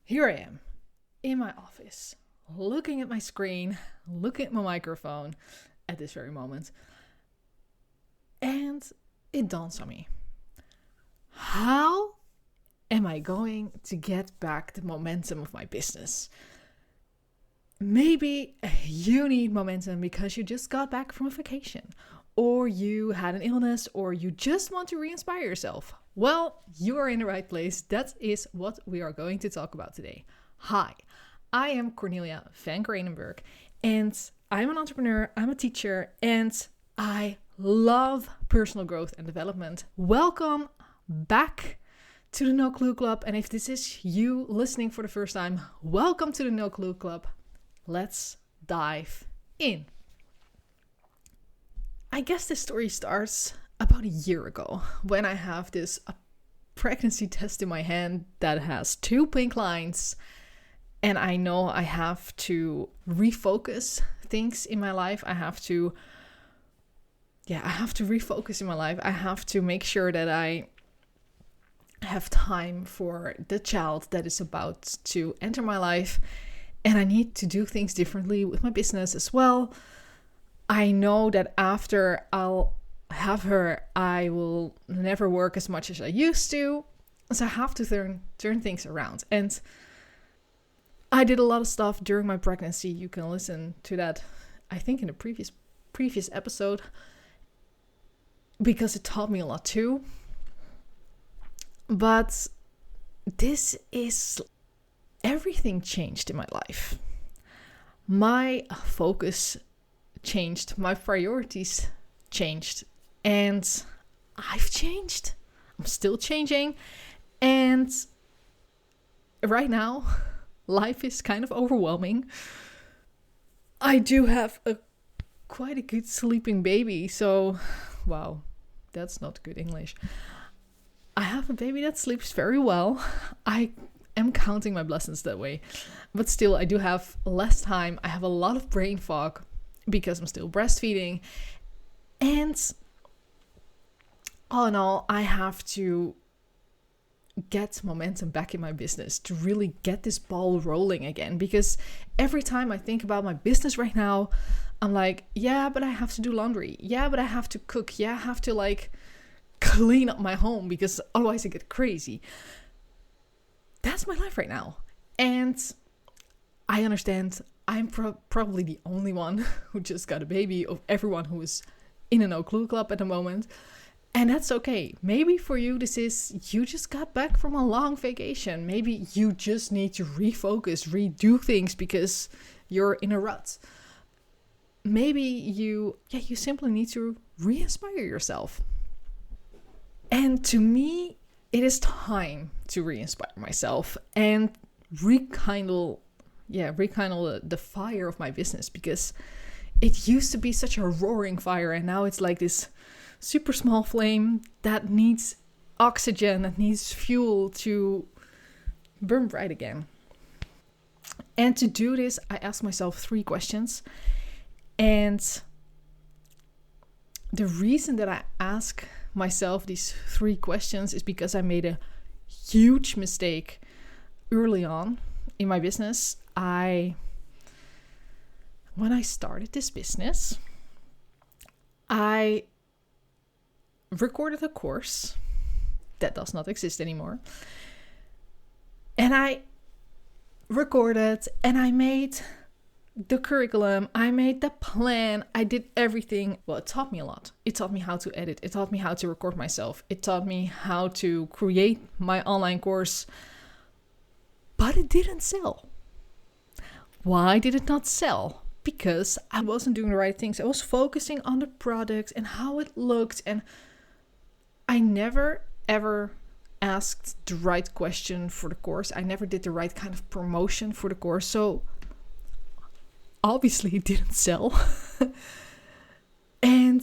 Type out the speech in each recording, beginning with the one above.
Here I am in my office, looking at my screen, looking at my microphone at this very moment. And it dawns on me. How am I going to get back the momentum of my business? Maybe you need momentum because you just got back from a vacation, or you had an illness, or you just want to re-inspire yourself. Well, you are in the right place. That is what we are going to talk about today. Hi, I am Cornelia van Kranenburg, and I'm an entrepreneur, I'm a teacher, and I love personal growth and development. Welcome back to the No Clue Club. And if this is you listening for the first time, welcome to the No Clue Club. Let's dive in. I guess this story starts about a year ago when I have this pregnancy test in my hand that has 2 pink lines, and I know I have to refocus things in my life. I have to refocus in my life. I have to make sure that I have time for the child that is about to enter my life, and I need to do things differently with my business as well. I know that after I'll have her, I will never work as much as I used to. So I have to turn things around. And I did a lot of stuff during my pregnancy. You can listen to that, I think, in the previous episode, because it taught me a lot too. But everything changed in my life. My focus changed, my priorities changed, and I've changed. I'm still changing, and right now life is kind of overwhelming. I do have quite a good sleeping baby, so wow, that's not good English. I have a baby that sleeps very well. I am counting my blessings that way, but still I do have less time. I have a lot of brain fog because I'm still breastfeeding, and all in all, I have to get momentum back in my business to really get this ball rolling again. Because every time I think about my business right now, I'm like, yeah, but I have to do laundry. Yeah, but I have to cook. Yeah, I have to clean up my home because otherwise I get crazy. That's my life right now. And I understand I'm probably the only one who just got a baby of everyone who is in a No Clue Club at the moment. And that's okay. Maybe for you, this is, you just got back from a long vacation. Maybe you just need to refocus, redo things because you're in a rut. Maybe you simply need to re-inspire yourself. And to me, it is time to re-inspire myself and rekindle the fire of my business, because it used to be such a roaring fire, and now it's like this super small flame that needs oxygen, that needs fuel to burn bright again. And to do this, I asked myself 3 questions. And the reason that I ask myself these 3 questions is because I made a huge mistake early on in my business. When I started this business, I recorded a course that does not exist anymore. And I recorded and I made the curriculum, I made the plan, I did everything. Well, it taught me a lot. It taught me how to edit. It taught me how to record myself. It taught me how to create my online course. But it didn't sell. Why did it not sell? Because I wasn't doing the right things. I was focusing on the product and how it looked, and I never ever asked the right question for the course. I never did the right kind of promotion for the course. So obviously it didn't sell. And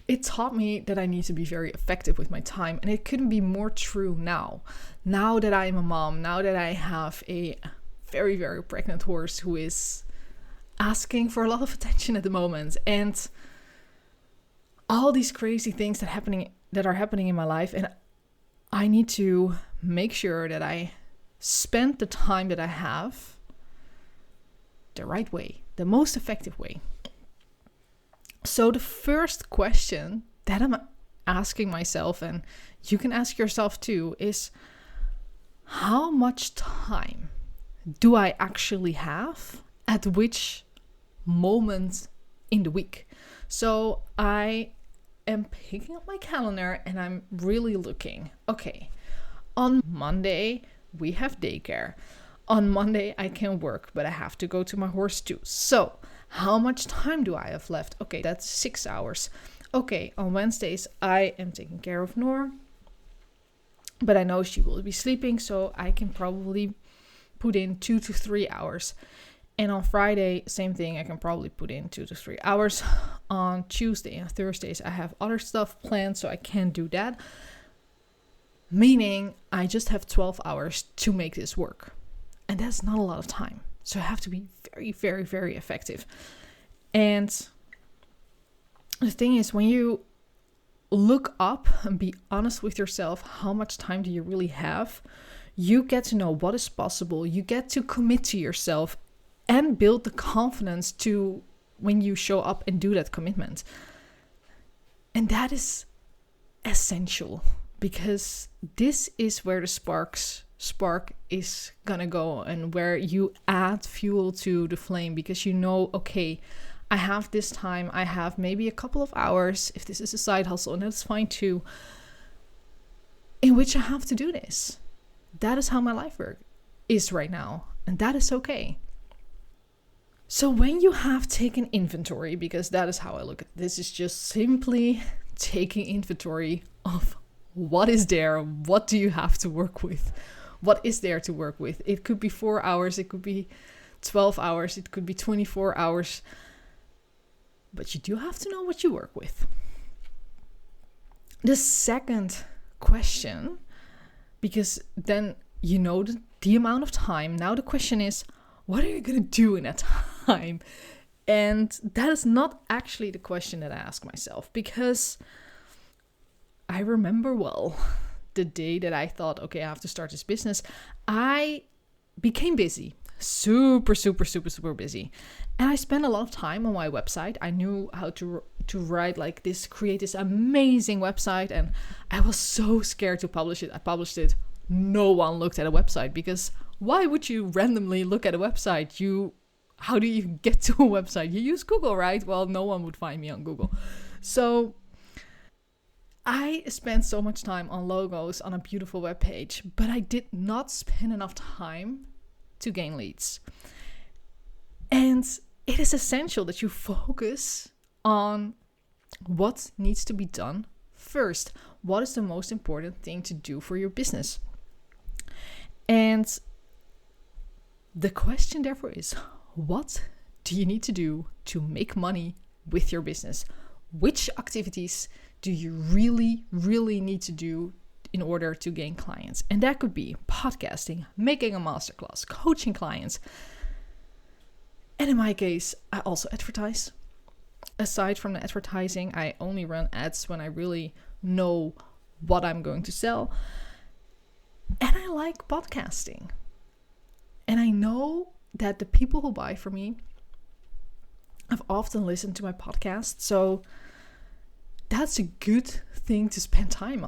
it taught me that I need to be very effective with my time. And it couldn't be more true now. Now that I am a mom, now that I have a very, very pregnant horse who is asking for a lot of attention at the moment, and all these crazy things that are happening in my life, and I need to make sure that I spend the time that I have the right way, the most effective way. So the first question that I'm asking myself, and you can ask yourself too, is how much time do I actually have at which moment in the week? So I am picking up my calendar and I'm really looking, okay, on Monday we have daycare. On Monday I can work, but I have to go to my horse too. So how much time do I have left? Okay, that's 6 hours. Okay, on Wednesdays I am taking care of Noor, but I know she will be sleeping, so I can probably put in 2 to 3 hours. And on Friday, same thing, I can probably put in 2 to 3 hours. On Tuesday and Thursdays, I have other stuff planned, so I can't do that. Meaning, I just have 12 hours to make this work. And that's not a lot of time. So I have to be very, very, very effective. And the thing is, when you look up and be honest with yourself, how much time do you really have? You get to know what is possible. You get to commit to yourself and build the confidence to when you show up and do that commitment. And that is essential, because this is where the spark is gonna go, and where you add fuel to the flame, because you know, okay, I have this time, I have maybe a couple of hours, if this is a side hustle, and that's fine too, in which I have to do this. That is how my life work is right now, and that is okay. So when you have taken inventory, because that is how I look at this, is just simply taking inventory of what is there, what do you have to work with, what is there to work with. It could be 4 hours, it could be 12 hours, it could be 24 hours, but you do have to know what you work with. The second question, because then you know the amount of time, now the question is, what are you going to do in that time? And that is not actually the question that I ask myself, because I remember well the day that I thought, okay, I have to start this business. I became busy, super busy. And I spent a lot of time on my website. I knew how to write like this, create this amazing website. And I was so scared to publish it. I published it. No one looked at a website, because why would you randomly look at a website? How do you get to a website? You use Google, right? Well, no one would find me on Google. So I spent so much time on logos on a beautiful web page, but I did not spend enough time to gain leads. And it is essential that you focus on what needs to be done first. What is the most important thing to do for your business? And the question, therefore, is, what do you need to do to make money with your business? Which activities do you really, really need to do in order to gain clients? And that could be podcasting, making a masterclass, coaching clients. And in my case, I also advertise. Aside from the advertising, I only run ads when I really know what I'm going to sell. And I like podcasting. And I know that the people who buy from me have often listened to my podcast. So that's a good thing to spend time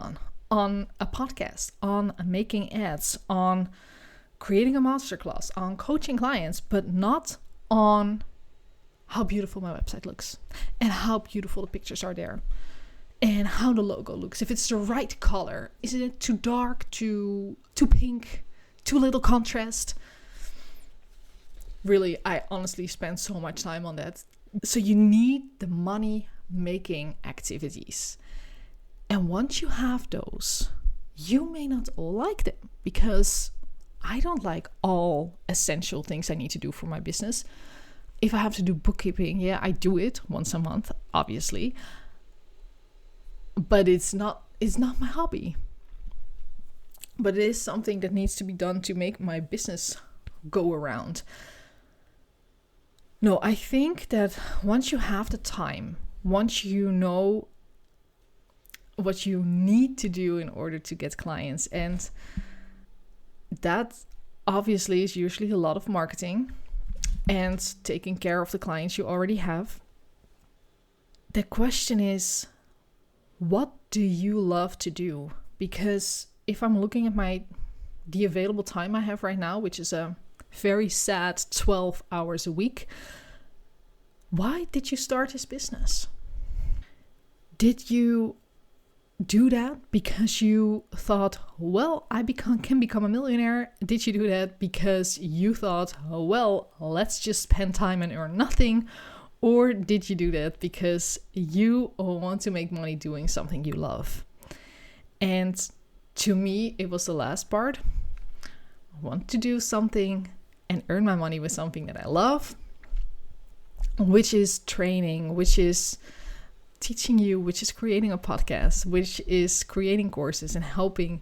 on a podcast, on making ads, on creating a masterclass, on coaching clients, but not on how beautiful my website looks and how beautiful the pictures are there and how the logo looks. If it's the right color, is it too dark, too pink, too little contrast? Really, I honestly spend so much time on that. So you need the money-making activities. And once you have those, you may not all like them, because I don't like all essential things I need to do for my business. If I have to do bookkeeping, yeah, I do it once a month, obviously. But it's not my hobby. But it is something that needs to be done to make my business go around. No, I think that once you have the time, once you know what you need to do in order to get clients, and that obviously is usually a lot of marketing and taking care of the clients you already have. The question is, what do you love to do? Because if I'm looking at the available time I have right now, which is a very sad 12 hours a week, why did you start this business? Did you do that because you thought, well, I can become a millionaire? Did you do that because you thought, oh, well, let's just spend time and earn nothing? Or did you do that because you want to make money doing something you love? And to me, it was the last part. I want to do something and earn my money with something that I love, which is training, which is teaching you, which is creating a podcast, which is creating courses and helping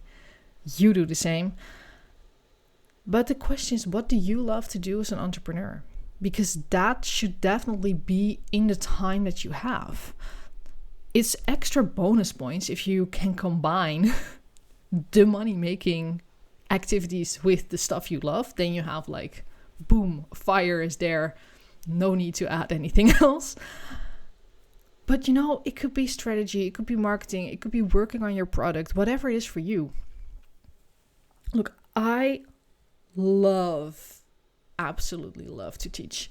you do the same. But the question is, what do you love to do as an entrepreneur? Because that should definitely be in the time that you have. It's extra bonus points if you can combine the money-making activities with the stuff you love. Then you have like, boom, fire is there. No need to add anything else. But it could be strategy, it could be marketing, it could be working on your product, whatever it is for you. Look, I absolutely love to teach.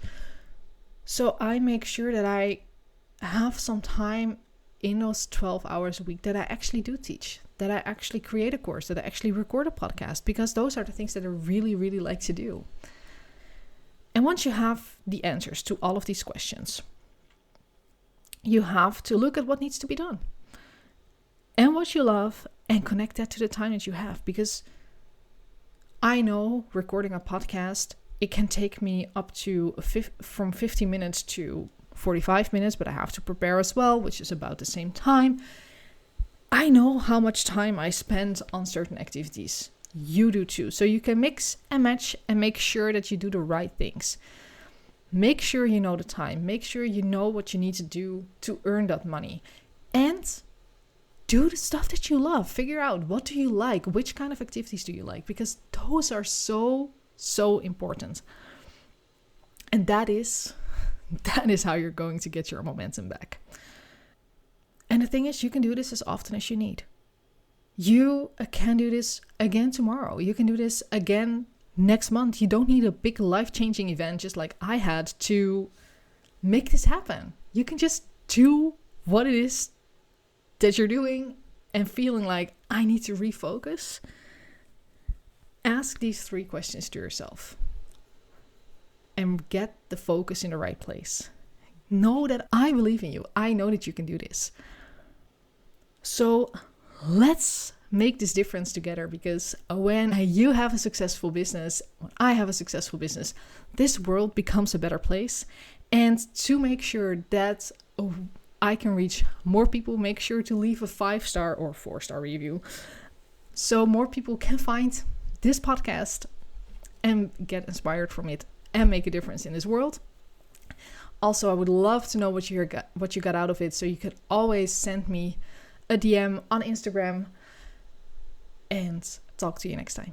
So I make sure that I have some time in those 12 hours a week that I actually do teach, that I actually create a course, that I actually record a podcast, because those are the things that I really, really like to do. And once you have the answers to all of these questions, you have to look at what needs to be done and what you love and connect that to the time that you have. Because I know recording a podcast, it can take me up to from 50 minutes to 45 minutes, but I have to prepare as well, which is about the same time. I know how much time I spend on certain activities. You do too. So you can mix and match and make sure that you do the right things. Make sure you know the time. Make sure you know what you need to do to earn that money. And do the stuff that you love. Figure out, what do you like? Which kind of activities do you like? Because those are so, so important. And that is how you're going to get your momentum back. And the thing is, you can do this as often as you need. You can do this again tomorrow. You can do this again next month. You don't need a big life-changing event just like I had to make this happen. You can just do what it is that you're doing and feeling like, I need to refocus. Ask these 3 questions to yourself and get the focus in the right place. Know that I believe in you. I know that you can do this. So let's make this difference together, because when you have a successful business, when I have a successful business, this world becomes a better place. And to make sure that I can reach more people, make sure to leave a 5-star or 4-star review so more people can find this podcast and get inspired from it and make a difference in this world. Also, I would love to know what you got out of it, so you could always send me a DM on Instagram, and talk to you next time.